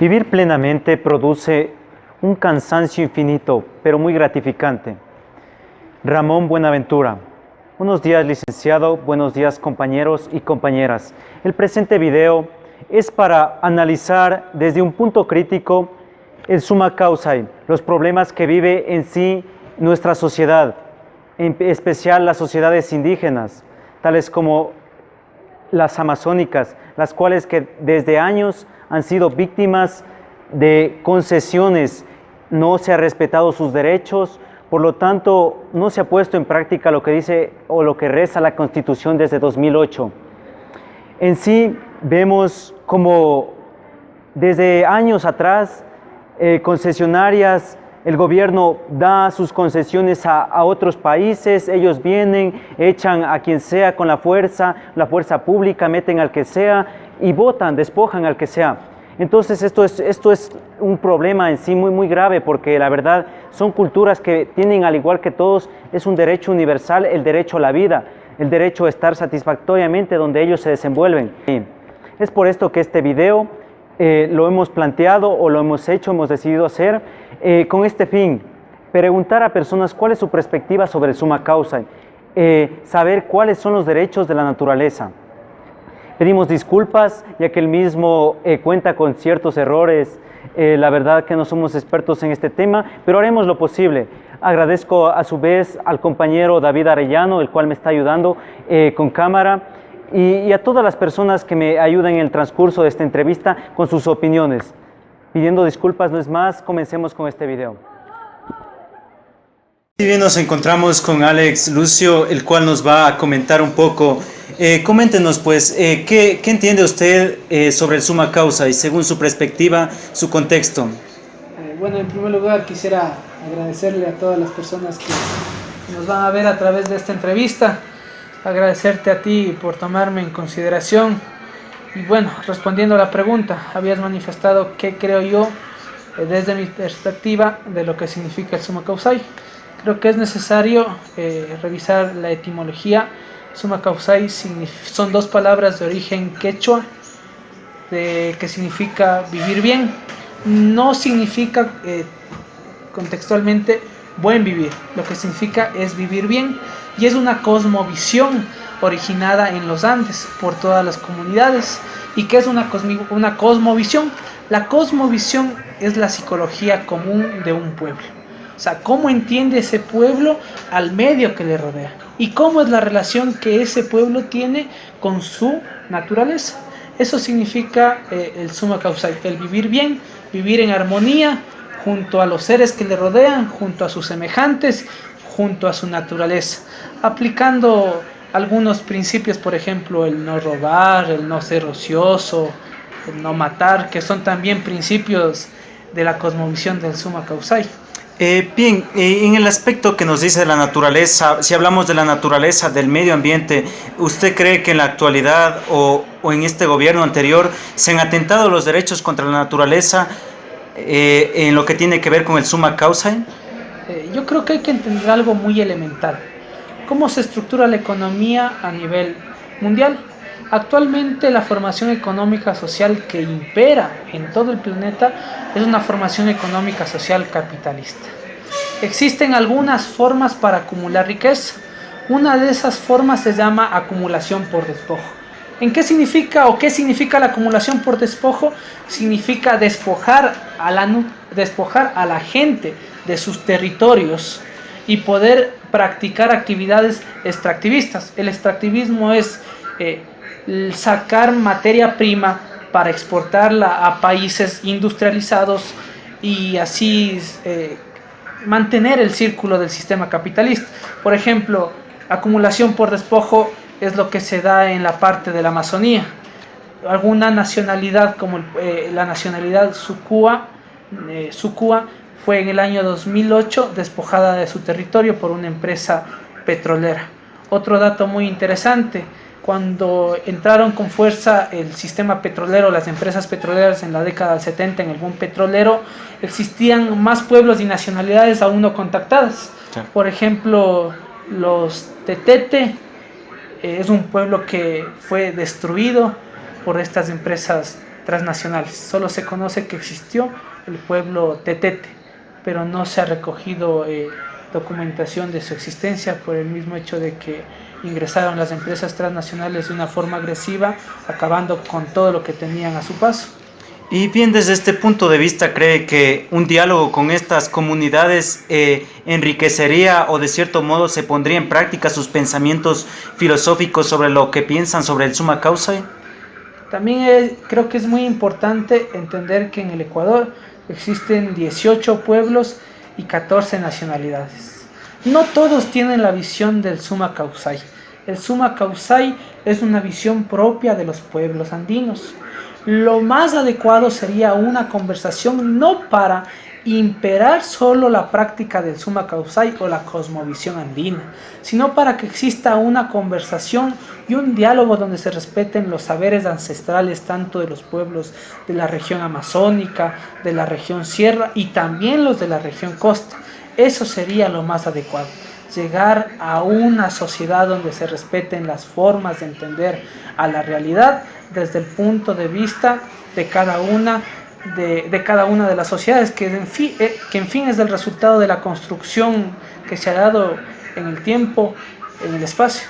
Vivir plenamente produce un cansancio infinito, pero muy gratificante. Ramón Buenaventura. Buenos días, licenciado. Buenos días, compañeros y compañeras. El presente video es para analizar desde un punto crítico el summa causae, los problemas que vive en sí nuestra sociedad, en especial las sociedades indígenas, tales como las amazónicas, las cuales que desde años han sido víctimas de concesiones, no se ha respetado sus derechos, por lo tanto no se ha puesto en práctica lo que dice o lo que reza la Constitución desde 2008. En sí vemos como desde años atrás concesionarias, el gobierno da sus concesiones a otros países, ellos vienen, echan a quien sea con la fuerza pública, meten al que sea y votan, despojan al que sea. Entonces esto es un problema en sí muy grave, porque la verdad son culturas que tienen, al igual que todos, es un derecho universal, el derecho a la vida, el derecho a estar satisfactoriamente donde ellos se desenvuelven. Es por esto que este video lo hemos planteado o lo hemos hecho, hemos decidido hacer con este fin: preguntar a personas cuál es su perspectiva sobre el summa causae, saber cuáles son los derechos de la naturaleza. Pedimos disculpas ya que el mismo cuenta con ciertos errores, la verdad que no somos expertos en este tema, pero haremos lo posible. Agradezco a su vez al compañero David Arellano, el cual me está ayudando con cámara, y a todas las personas que me ayudan en el transcurso de esta entrevista con sus opiniones. Pidiendo disculpas, no es más, comencemos con este video. Y bien, nos encontramos con Alex Lucio, el cual nos va a comentar un poco. Coméntenos pues, ¿qué entiende usted sobre el summa causae y según su perspectiva, su contexto? Bueno, en primer lugar quisiera agradecerle a todas las personas que nos van a ver a través de esta entrevista. Agradecerte a ti por tomarme en consideración. Y bueno, respondiendo a la pregunta, habías manifestado qué creo yo desde mi perspectiva de lo que significa el summa causae. Creo que es necesario revisar la etimología. Summa causae son dos palabras de origen quechua, que significa vivir bien. No significa contextualmente buen vivir, lo que significa es vivir bien, y es una cosmovisión originada en los Andes por todas las comunidades. ¿Y qué es una cosmovisión? La cosmovisión es la psicología común de un pueblo. O sea, cómo entiende ese pueblo al medio que le rodea y cómo es la relación que ese pueblo tiene con su naturaleza. Eso significa el summa causae, el vivir bien, vivir en armonía junto a los seres que le rodean, junto a sus semejantes, junto a su naturaleza, aplicando algunos principios, por ejemplo, el no robar, el no ser ocioso, el no matar, que son también principios de la cosmovisión del summa causae. Bien, en el aspecto que nos dice de la naturaleza, si hablamos de la naturaleza, del medio ambiente, ¿usted cree que en la actualidad o en este gobierno anterior se han atentado los derechos contra la naturaleza en lo que tiene que ver con el summa causae? Yo creo que hay que entender algo muy elemental: cómo se estructura la economía a nivel mundial. Actualmente la formación económica social que impera en todo el planeta es una formación económica social capitalista. Existen algunas formas para acumular riqueza. Una de esas formas se llama acumulación por despojo. ¿En qué significa o qué significa la acumulación por despojo? Significa despojar a la gente de sus territorios y poder practicar actividades extractivistas. El extractivismo es sacar materia prima para exportarla a países industrializados y así mantener el círculo del sistema capitalista. Por ejemplo, acumulación por despojo es lo que se da en la parte de la Amazonía. Alguna nacionalidad como la nacionalidad Sucua fue en el año 2008 despojada de su territorio por una empresa petrolera. Otro dato muy interesante: cuando entraron con fuerza el sistema petrolero, las empresas petroleras en la década del 70, en el boom petrolero, existían más pueblos y nacionalidades aún no contactadas. Sí. Por ejemplo, los Tetete es un pueblo que fue destruido por estas empresas transnacionales. Solo se conoce que existió el pueblo Tetete, pero no se ha recogido documentación de su existencia por el mismo hecho de que ingresaron las empresas transnacionales de una forma agresiva, acabando con todo lo que tenían a su paso. Y bien, desde este punto de vista, ¿cree que un diálogo con estas comunidades enriquecería o de cierto modo se pondría en práctica sus pensamientos filosóficos sobre lo que piensan sobre el summa causa? También creo que es muy importante entender que en el Ecuador existen 18 pueblos y 14 nacionalidades. No todos tienen la visión del summa causai. El summa causai es una visión propia de los pueblos andinos. Lo más adecuado sería una conversación no para imperar solo la práctica del summa causai o la cosmovisión andina, sino para que exista una conversación y un diálogo donde se respeten los saberes ancestrales tanto de los pueblos de la región amazónica, de la región sierra y también los de la región costa. Eso sería lo más adecuado, llegar a una sociedad donde se respeten las formas de entender a la realidad desde el punto de vista de cada una de las sociedades, que en fin es el resultado de la construcción que se ha dado en el tiempo, en el espacio.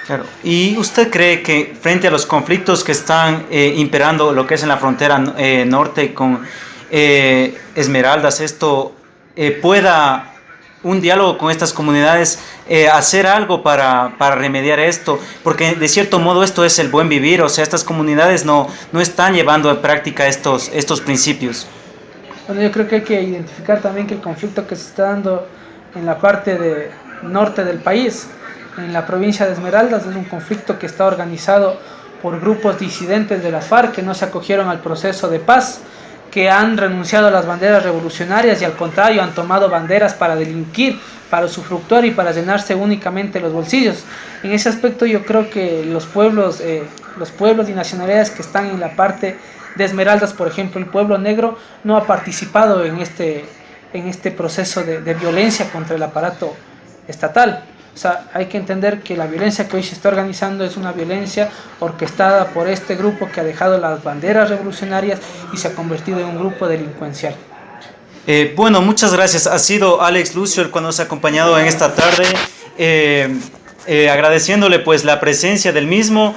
Claro. ¿Y usted cree que frente a los conflictos que están imperando lo que es en la frontera norte con Esmeraldas, esto pueda un diálogo con estas comunidades hacer algo para remediar esto? Porque de cierto modo esto es el buen vivir, o sea, estas comunidades no están llevando en práctica estos principios. Bueno, yo creo que hay que identificar también que el conflicto que se está dando en la parte norte del país, en la provincia de Esmeraldas, es un conflicto que está organizado por grupos disidentes de las FARC que no se acogieron al proceso de paz, que han renunciado a las banderas revolucionarias y al contrario han tomado banderas para delinquir, para usufructuar y para llenarse únicamente los bolsillos. En ese aspecto yo creo que los pueblos y nacionalidades que están en la parte de Esmeraldas, por ejemplo, el pueblo negro no ha participado en este proceso de violencia contra el aparato estatal. O sea, hay que entender que la violencia que hoy se está organizando es una violencia orquestada por este grupo que ha dejado las banderas revolucionarias y se ha convertido en un grupo delincuencial. Bueno, muchas gracias. Ha sido Alex Lucio el cual nos ha acompañado en esta tarde, agradeciéndole pues la presencia del mismo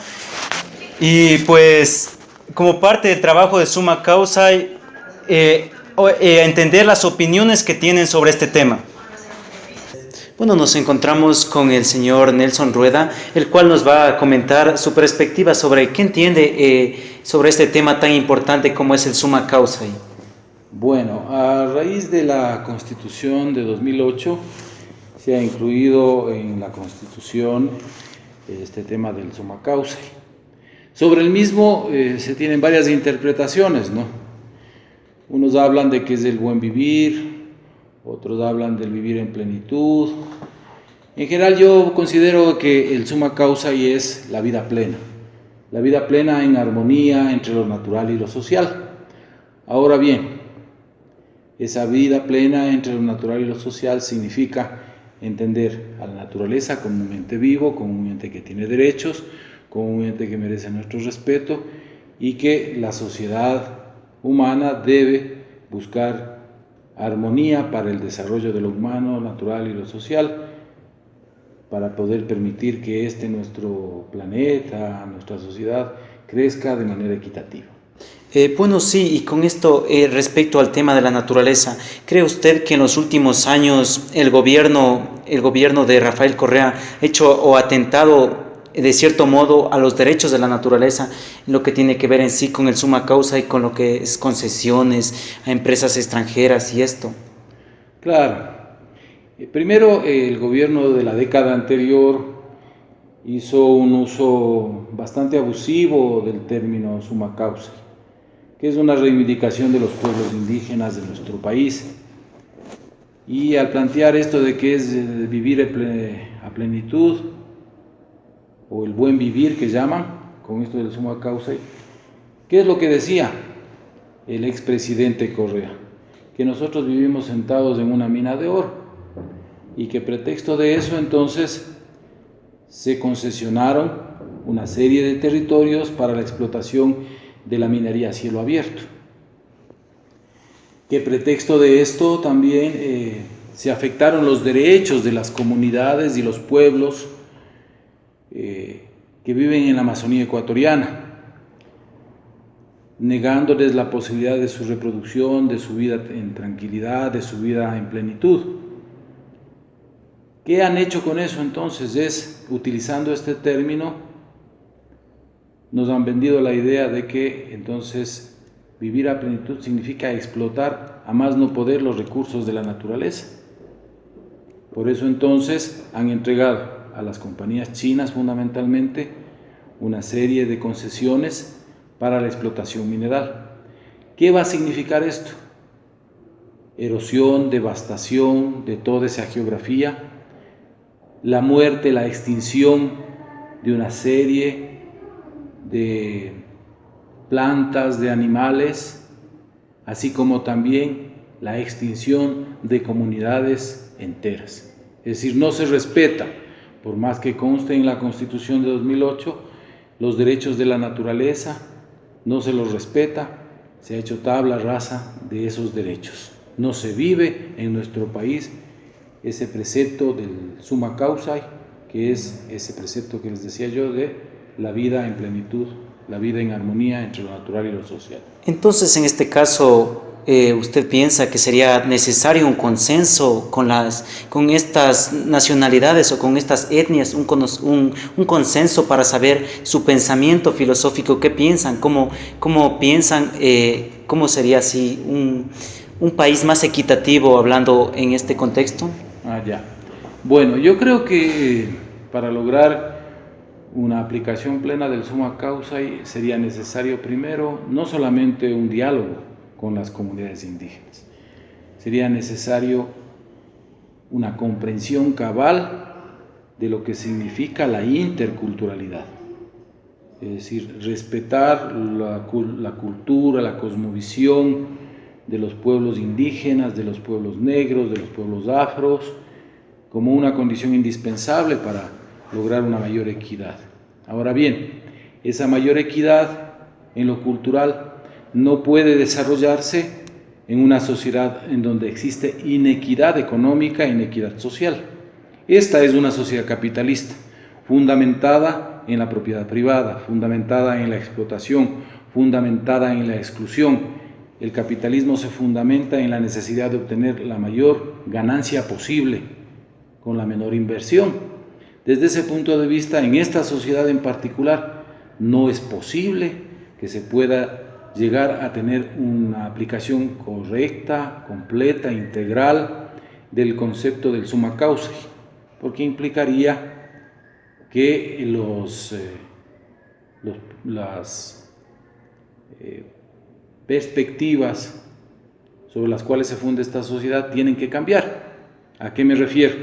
y pues como parte del trabajo de Summa Causa entender las opiniones que tienen sobre este tema. Bueno, nos encontramos con el señor Nelson Rueda, el cual nos va a comentar su perspectiva sobre qué entiende sobre este tema tan importante como es el summa causa. Bueno, a raíz de la Constitución de 2008 se ha incluido en la Constitución este tema del summa causa. Sobre el mismo se tienen varias interpretaciones, ¿no? Unos hablan de que es el buen vivir, otros hablan del vivir en plenitud. En general yo considero que el summa causa es la vida plena en armonía entre lo natural y lo social. Ahora bien, esa vida plena entre lo natural y lo social significa entender a la naturaleza como un ente vivo, como un ente que tiene derechos, como un ente que merece nuestro respeto y que la sociedad humana debe buscar armonía para el desarrollo de lo humano, natural y lo social, para poder permitir que nuestro planeta, nuestra sociedad, crezca de manera equitativa. Bueno, sí, y con esto respecto al tema de la naturaleza, ¿cree usted que en los últimos años el gobierno de Rafael Correa ha hecho o atentado de cierto modo a los derechos de la naturaleza en lo que tiene que ver en sí con el summa causa y con lo que es concesiones a empresas extranjeras y esto? Claro. Primero, el gobierno de la década anterior hizo un uso bastante abusivo del término summa causa, que es una reivindicación de los pueblos indígenas de nuestro país. Y al plantear esto de que es vivir a plenitud, o el buen vivir que llaman, con esto del summa causa, ¿qué es lo que decía el expresidente Correa? Que nosotros vivimos sentados en una mina de oro y que pretexto de eso entonces se concesionaron una serie de territorios para la explotación de la minería a cielo abierto. Que pretexto de esto también se afectaron los derechos de las comunidades y los pueblos que viven en la Amazonía ecuatoriana, negándoles la posibilidad de su reproducción, de su vida en tranquilidad, de su vida en plenitud. ¿Qué han hecho con eso entonces? Es, utilizando este término, nos han vendido la idea de que entonces vivir a plenitud significa explotar a más no poder los recursos de la naturaleza. Por eso entonces han entregado a las compañías chinas fundamentalmente una serie de concesiones para la explotación mineral. ¿Qué va a significar esto? Erosión, devastación de toda esa geografía, la muerte, la extinción de una serie de plantas, de animales, así como también la extinción de comunidades enteras. Es decir, no se respeta, por más que conste en la Constitución de 2008, los derechos de la naturaleza, no se los respeta, se ha hecho tabla rasa de esos derechos. No se vive en nuestro país ese precepto del summa causa, que es ese precepto que les decía yo de la vida en plenitud, la vida en armonía entre lo natural y lo social. Entonces, en este caso, ¿usted piensa que sería necesario un consenso con estas nacionalidades o con estas etnias, un consenso para saber su pensamiento filosófico? ¿Qué piensan? ¿Cómo piensan? ¿Cómo sería así un país más equitativo hablando en este contexto? Ya. Bueno, yo creo que para lograr una aplicación plena del summa causa sería necesario primero no solamente un diálogo con las comunidades indígenas, sería necesario una comprensión cabal de lo que significa la interculturalidad, es decir, respetar la cultura, la cosmovisión de los pueblos indígenas, de los pueblos negros, de los pueblos afros, como una condición indispensable para lograr una mayor equidad. Ahora bien, esa mayor equidad en lo cultural no puede desarrollarse en una sociedad en donde existe inequidad económica e inequidad social. Esta es una sociedad capitalista, fundamentada en la propiedad privada, fundamentada en la explotación, fundamentada en la exclusión. El capitalismo se fundamenta en la necesidad de obtener la mayor ganancia posible con la menor inversión. Desde ese punto de vista, en esta sociedad en particular, no es posible que se pueda llegar a tener una aplicación correcta, completa, integral del concepto del summa causa, porque implicaría que las perspectivas sobre las cuales se funda esta sociedad tienen que cambiar. ¿A qué me refiero?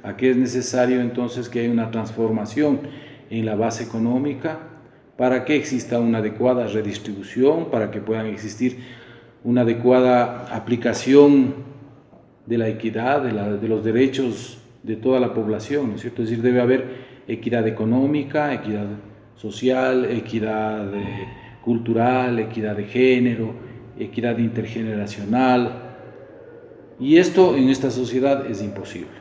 A que es necesario entonces que haya una transformación en la base económica para que exista una adecuada redistribución, para que puedan existir una adecuada aplicación de la equidad, de los derechos de toda la población, ¿no es cierto? Es decir, debe haber equidad económica, equidad social, equidad cultural, equidad de género, equidad intergeneracional, y esto en esta sociedad es imposible.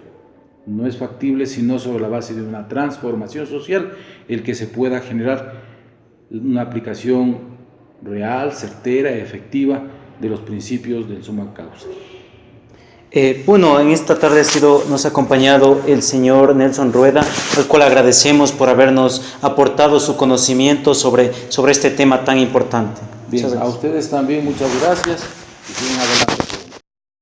No es factible sino sobre la base de una transformación social el que se pueda generar una aplicación real, certera, efectiva de los principios del summa causa. Bueno, en esta tarde nos ha acompañado el señor Nelson Rueda, al cual agradecemos por habernos aportado su conocimiento sobre este tema tan importante. Bien, a ustedes también muchas gracias.